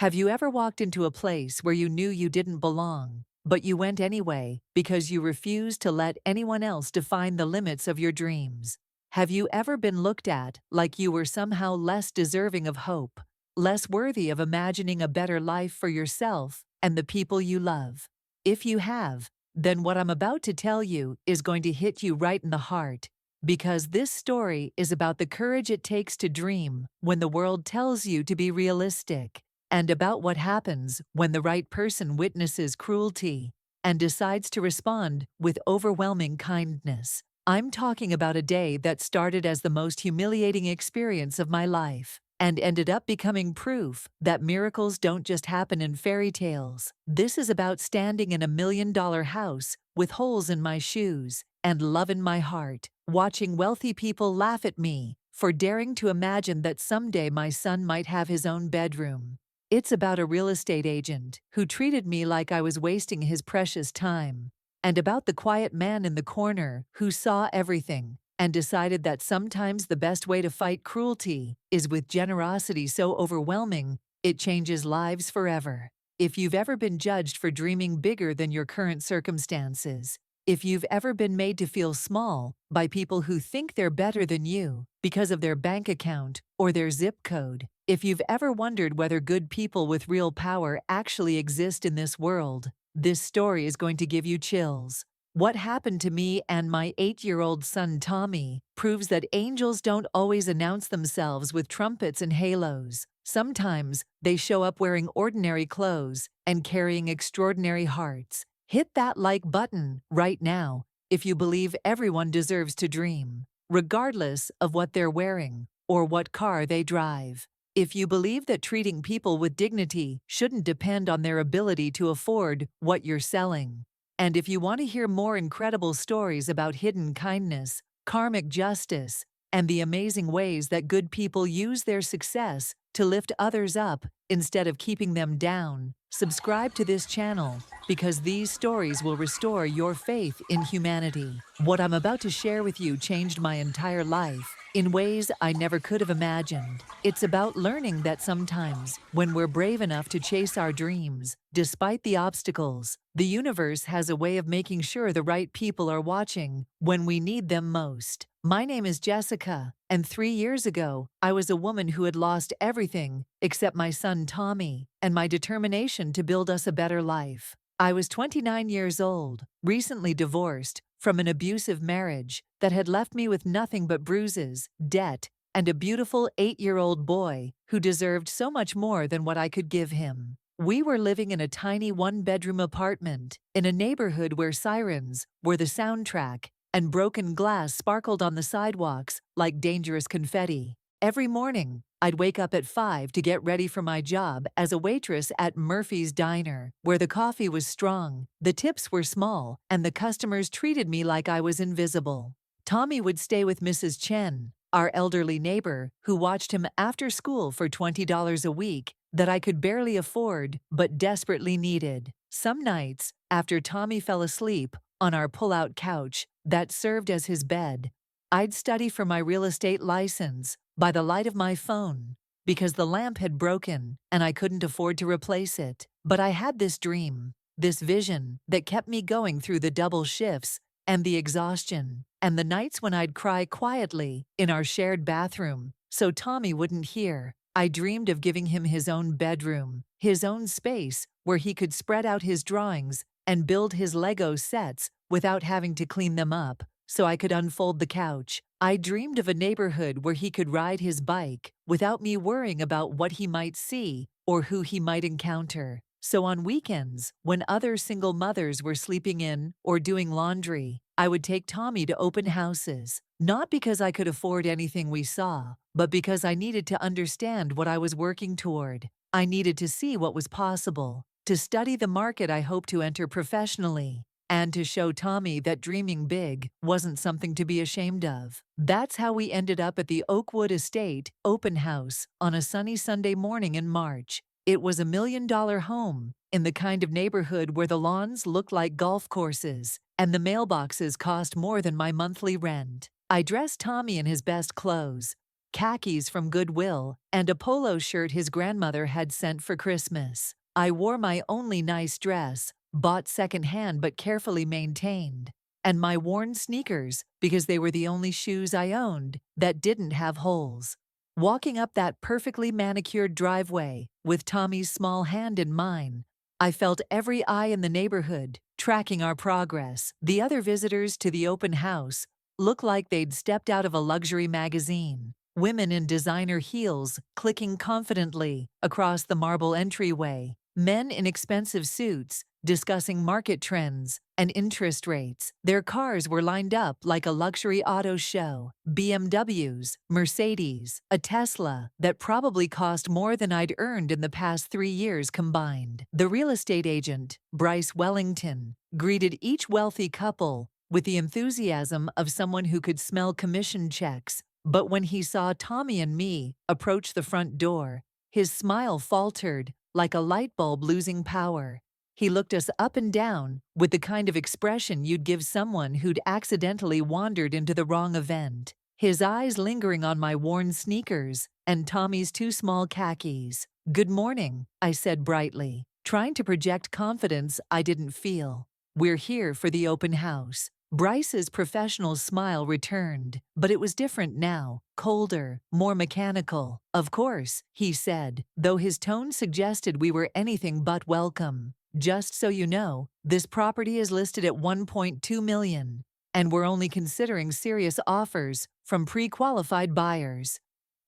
Have you ever walked into a place where you knew you didn't belong, but you went anyway because you refused to let anyone else define the limits of your dreams? Have you ever been looked at like you were somehow less deserving of hope, less worthy of imagining a better life for yourself and the people you love? If you have, then what I'm about to tell you is going to hit you right in the heart, because this story is about the courage it takes to dream when the world tells you to be realistic, and about what happens when the right person witnesses cruelty and decides to respond with overwhelming kindness. I'm talking about a day that started as the most humiliating experience of my life and ended up becoming proof that miracles don't just happen in fairy tales. This is about standing in $1 million house with holes in my shoes and love in my heart, watching wealthy people laugh at me for daring to imagine that someday my son might have his own bedroom. It's about a real estate agent who treated me like I was wasting his precious time, and about the quiet man in the corner who saw everything and decided that sometimes the best way to fight cruelty is with generosity so overwhelming it changes lives forever. If you've ever been judged for dreaming bigger than your current circumstances, if you've ever been made to feel small by people who think they're better than you because of their bank account or their zip code, if you've ever wondered whether good people with real power actually exist in this world, this story is going to give you chills. What happened to me and my 8-year-old son Tommy proves that angels don't always announce themselves with trumpets and halos. Sometimes they show up wearing ordinary clothes and carrying extraordinary hearts. Hit that like button right now if you believe everyone deserves to dream, regardless of what they're wearing or what car they drive. If you believe that treating people with dignity shouldn't depend on their ability to afford what you're selling. And if you want to hear more incredible stories about hidden kindness, karmic justice, and the amazing ways that good people use their success to lift others up instead of keeping them down, subscribe to this channel, because these stories will restore your faith in humanity. What I'm about to share with you changed my entire life in ways I never could have imagined. It's about learning that sometimes, when we're brave enough to chase our dreams, despite the obstacles, the universe has a way of making sure the right people are watching when we need them most. My name is Jessica, and 3 years ago, I was a woman who had lost everything except my son Tommy and my determination to build us a better life. I was 29 years old, recently divorced from an abusive marriage that had left me with nothing but bruises, debt, and a beautiful 8-year-old boy who deserved so much more than what I could give him. We were living in a tiny one-bedroom apartment in a neighborhood where sirens were the soundtrack and broken glass sparkled on the sidewalks like dangerous confetti. Every morning, I'd wake up at 5 to get ready for my job as a waitress at Murphy's Diner, where the coffee was strong, the tips were small, and the customers treated me like I was invisible. Tommy would stay with Mrs. Chen, our elderly neighbor, who watched him after school for $20 a week that I could barely afford but desperately needed. Some nights, after Tommy fell asleep on our pull-out couch that served as his bed, I'd study for my real estate license by the light of my phone, because the lamp had broken and I couldn't afford to replace it. But I had this dream, this vision that kept me going through the double shifts and the exhaustion, and the nights when I'd cry quietly in our shared bathroom so Tommy wouldn't hear. I dreamed of giving him his own bedroom, his own space where he could spread out his drawings and build his Lego sets without having to clean them up, so I could unfold the couch. I dreamed of a neighborhood where he could ride his bike without me worrying about what he might see or who he might encounter. So on weekends, when other single mothers were sleeping in or doing laundry, I would take Tommy to open houses, not because I could afford anything we saw, but because I needed to understand what I was working toward. I needed to see what was possible, to study the market I hoped to enter professionally, and to show Tommy that dreaming big wasn't something to be ashamed of. That's how we ended up at the Oakwood Estate open house on a sunny Sunday morning in March. It was $1 million home in the kind of neighborhood where the lawns looked like golf courses and the mailboxes cost more than my monthly rent. I dressed Tommy in his best clothes, khakis from Goodwill, and a polo shirt his grandmother had sent for Christmas. I wore my only nice dress, bought secondhand but carefully maintained, and my worn sneakers because they were the only shoes I owned that didn't have holes. Walking up that perfectly manicured driveway, with Tommy's small hand in mine, I felt every eye in the neighborhood tracking our progress. The other visitors to the open house looked like they'd stepped out of a luxury magazine. Women in designer heels clicking confidently across the marble entryway. Men in expensive suits discussing market trends and interest rates. Their cars were lined up like a luxury auto show. BMWs, Mercedes, a Tesla that probably cost more than I'd earned in the past 3 years combined. The real estate agent, Bryce Wellington, greeted each wealthy couple with the enthusiasm of someone who could smell commission checks. But when he saw Tommy and me approach the front door, his smile faltered like a light bulb losing power. He looked us up and down with the kind of expression you'd give someone who'd accidentally wandered into the wrong event, his eyes lingering on my worn sneakers and Tommy's two small khakis. "Good morning," I said brightly, trying to project confidence I didn't feel. "We're here for the open house." Bryce's professional smile returned, but it was different now, colder, more mechanical. "Of course," he said, though his tone suggested we were anything but welcome. "Just so you know, this property is listed at $1.2 million, and we're only considering serious offers from pre-qualified buyers."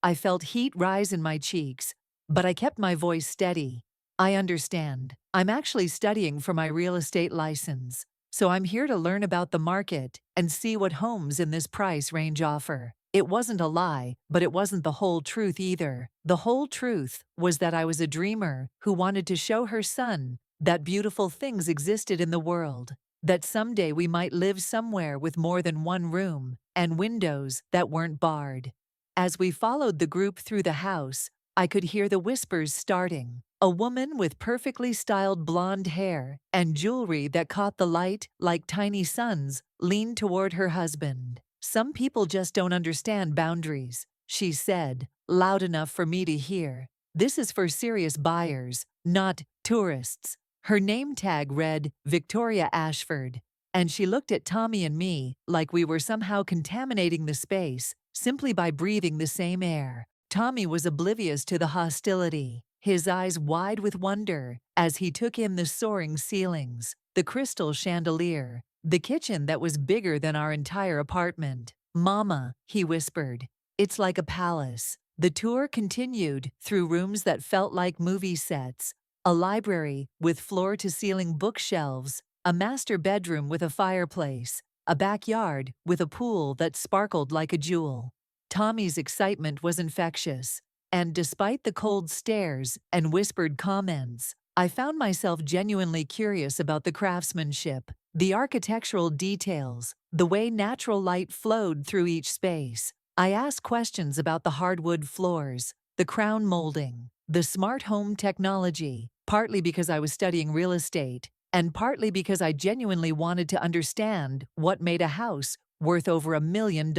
I felt heat rise in my cheeks, but I kept my voice steady. "I understand. I'm actually studying for my real estate license. So I'm here to learn about the market and see what homes in this price range offer." It wasn't a lie, but it wasn't the whole truth either. The whole truth was that I was a dreamer who wanted to show her son that beautiful things existed in the world, that someday we might live somewhere with more than one room and windows that weren't barred. As we followed the group through the house, I could hear the whispers starting. A woman with perfectly styled blonde hair and jewelry that caught the light like tiny suns leaned toward her husband. "Some people just don't understand boundaries," she said, loud enough for me to hear. "This is for serious buyers, not tourists." Her name tag read Victoria Ashford, and she looked at Tommy and me like we were somehow contaminating the space simply by breathing the same air. Tommy was oblivious to the hostility, his eyes wide with wonder as he took in the soaring ceilings, the crystal chandelier, the kitchen that was bigger than our entire apartment. "Mama," he whispered, "it's like a palace." The tour continued through rooms that felt like movie sets, a library with floor-to-ceiling bookshelves, a master bedroom with a fireplace, a backyard with a pool that sparkled like a jewel. Tommy's excitement was infectious, and despite the cold stares and whispered comments, I found myself genuinely curious about the craftsmanship, the architectural details, the way natural light flowed through each space. I asked questions about the hardwood floors, the crown molding, the smart home technology, partly because I was studying real estate, and partly because I genuinely wanted to understand what made a house worth over $1 million.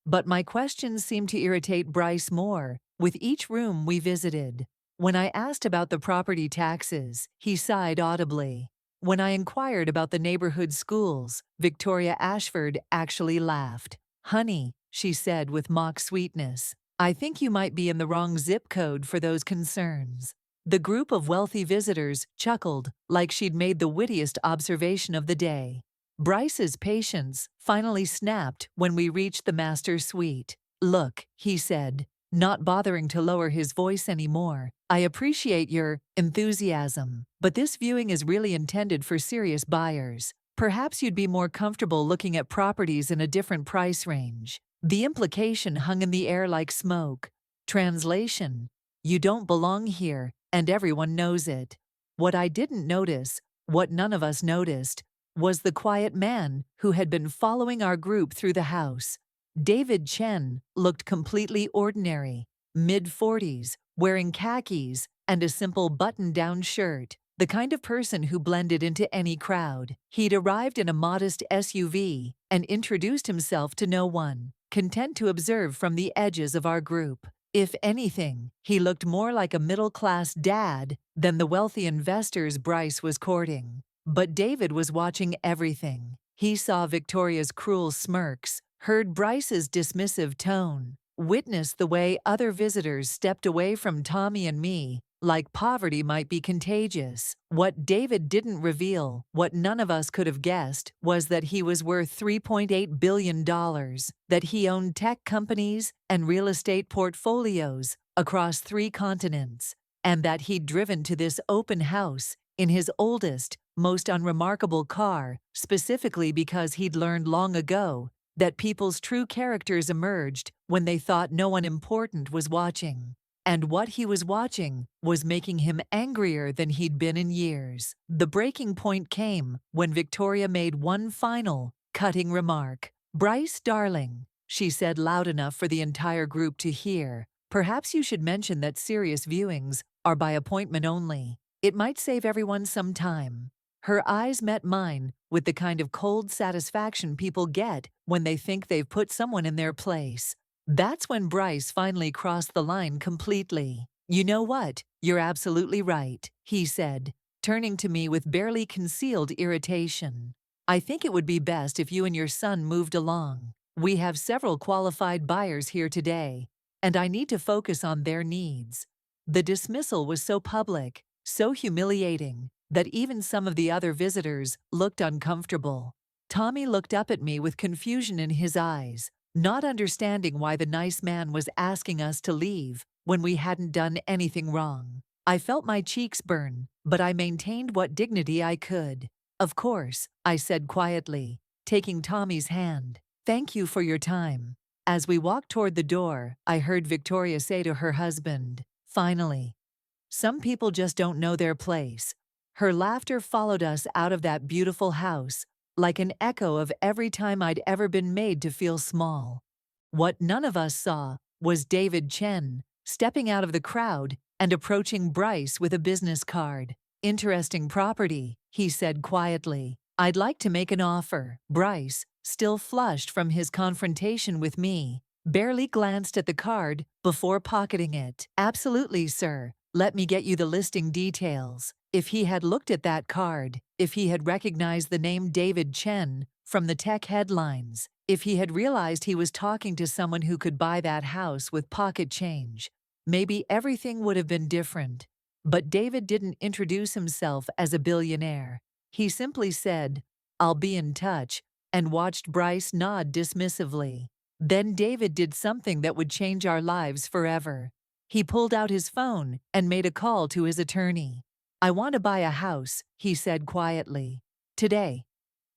But my questions seemed to irritate Bryce more with each room we visited. When I asked about the property taxes, he sighed audibly. When I inquired about the neighborhood schools, Victoria Ashford actually laughed. "Honey," she said with mock sweetness, "I think you might be in the wrong zip code for those concerns." The group of wealthy visitors chuckled like she'd made the wittiest observation of the day. Bryce's patience finally snapped when we reached the master suite. "Look," he said, not bothering to lower his voice anymore, "I appreciate your enthusiasm, but this viewing is really intended for serious buyers. Perhaps you'd be more comfortable looking at properties in a different price range." The implication hung in the air like smoke. Translation: you don't belong here, and everyone knows it. What I didn't notice, what none of us noticed, was the quiet man who had been following our group through the house. David Chen looked completely ordinary, mid-40s, wearing khakis and a simple button-down shirt, the kind of person who blended into any crowd. He'd arrived in a modest SUV and introduced himself to no one. content to observe from the edges of our group. If anything, he looked more like a middle-class dad than the wealthy investors Bryce was courting. But David was watching everything. He saw Victoria's cruel smirks, heard Bryce's dismissive tone, witnessed the way other visitors stepped away from Tommy and me, like poverty might be contagious. What David didn't reveal, what none of us could have guessed, was that he was worth $3.8 billion, that he owned tech companies and real estate portfolios across 3 continents, and that he'd driven to this open house in his oldest, most unremarkable car, specifically because he'd learned long ago that people's true characters emerged when they thought no one important was watching. And what he was watching was making him angrier than he'd been in years. The breaking point came when Victoria made one final, cutting remark. "Bryce, darling," she said loud enough for the entire group to hear, "perhaps you should mention that serious viewings are by appointment only. It might save everyone some time." Her eyes met mine with the kind of cold satisfaction people get when they think they've put someone in their place. That's when Bryce finally crossed the line completely. "You know what? You're absolutely right," he said, turning to me with barely concealed irritation. "I think it would be best if you and your son moved along. We have several qualified buyers here today, and I need to focus on their needs." The dismissal was so public, so humiliating, that even some of the other visitors looked uncomfortable. Tommy looked up at me with confusion in his eyes, not understanding why the nice man was asking us to leave when we hadn't done anything wrong. I felt my cheeks burn, but I maintained what dignity I could. "Of course," I said quietly, taking Tommy's hand. "Thank you for your time." As we walked toward the door, I heard Victoria say to her husband, "Finally. Some people just don't know their place." Her laughter followed us out of that beautiful house, like an echo of every time I'd ever been made to feel small. What none of us saw was David Chen stepping out of the crowd and approaching Bryce with a business card. "Interesting property," he said quietly. "I'd like to make an offer." Bryce, still flushed from his confrontation with me, barely glanced at the card before pocketing it. "Absolutely, sir. Let me get you the listing details." If he had looked at that card, if he had recognized the name David Chen from the tech headlines, if he had realized he was talking to someone who could buy that house with pocket change, maybe everything would have been different. But David didn't introduce himself as a billionaire. He simply said, "I'll be in touch," and watched Bryce nod dismissively. Then David did something that would change our lives forever. He pulled out his phone and made a call to his attorney. "I want to buy a house," he said quietly. "Today.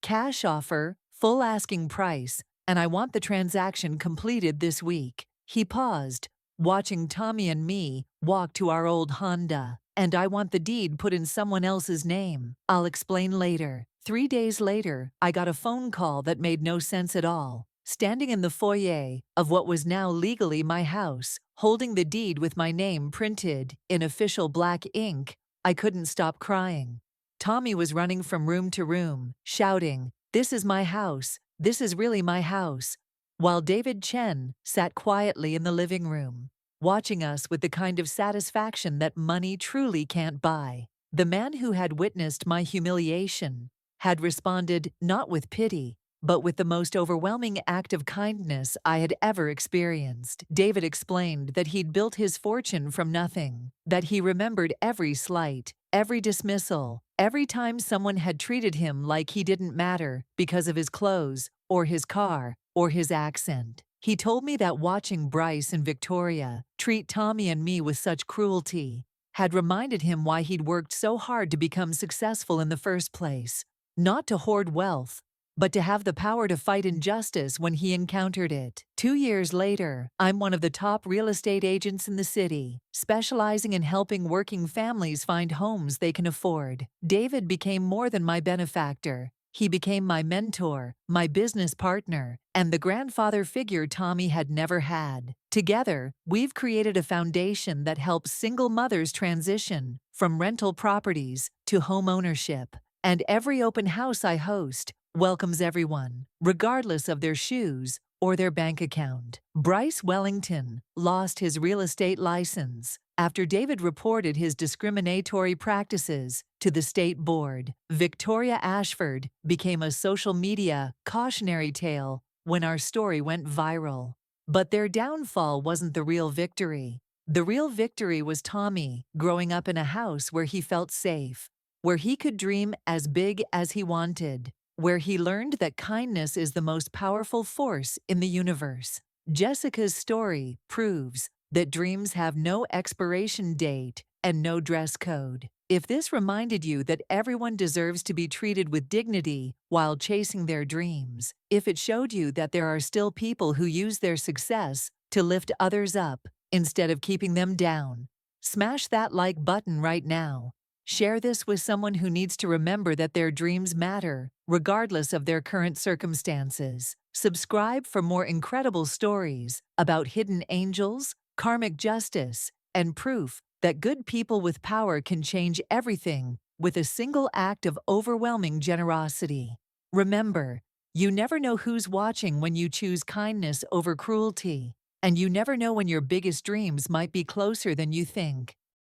Cash offer, full asking price, and I want the transaction completed this week." He paused, watching Tommy and me walk to our old Honda. "And I want the deed put in someone else's name. I'll explain later." 3 days later, I got a phone call that made no sense at all. Standing in the foyer of what was now legally my house, holding the deed with my name printed in official black ink, I couldn't stop crying. Tommy was running from room to room, shouting, "This is my house. This is really my house," while David Chen sat quietly in the living room, watching us with the kind of satisfaction that money truly can't buy. The man who had witnessed my humiliation had responded not with pity, but with the most overwhelming act of kindness I had ever experienced. David explained that he'd built his fortune from nothing, that he remembered every slight, every dismissal, every time someone had treated him like he didn't matter because of his clothes, or his car, or his accent. He told me that watching Bryce and Victoria treat Tommy and me with such cruelty had reminded him why he'd worked so hard to become successful in the first place. Not to hoard wealth, but to have the power to fight injustice when he encountered it. 2 years later, I'm one of the top real estate agents in the city, specializing in helping working families find homes they can afford. David became more than my benefactor. He became my mentor, my business partner, and the grandfather figure Tommy had never had. Together, we've created a foundation that helps single mothers transition from rental properties to home ownership. And every open house I host welcomes everyone, regardless of their shoes or their bank account. Bryce Wellington lost his real estate license after David reported his discriminatory practices to the state board. Victoria Ashford became a social media cautionary tale when our story went viral. But their downfall wasn't the real victory. The real victory was Tommy growing up in a house where he felt safe, where he could dream as big as he wanted, where he learned that kindness is the most powerful force in the universe. Jessica's story proves that dreams have no expiration date and no dress code. If this reminded you that everyone deserves to be treated with dignity while chasing their dreams, if it showed you that there are still people who use their success to lift others up instead of keeping them down, smash that like button right now. Share this with someone who needs to remember that their dreams matter, regardless of their current circumstances. Subscribe for more incredible stories about hidden angels, karmic justice, and proof that good people with power can change everything with a single act of overwhelming generosity. Remember, you never know who's watching when you choose kindness over cruelty, and you never know when your biggest dreams might be closer than you think.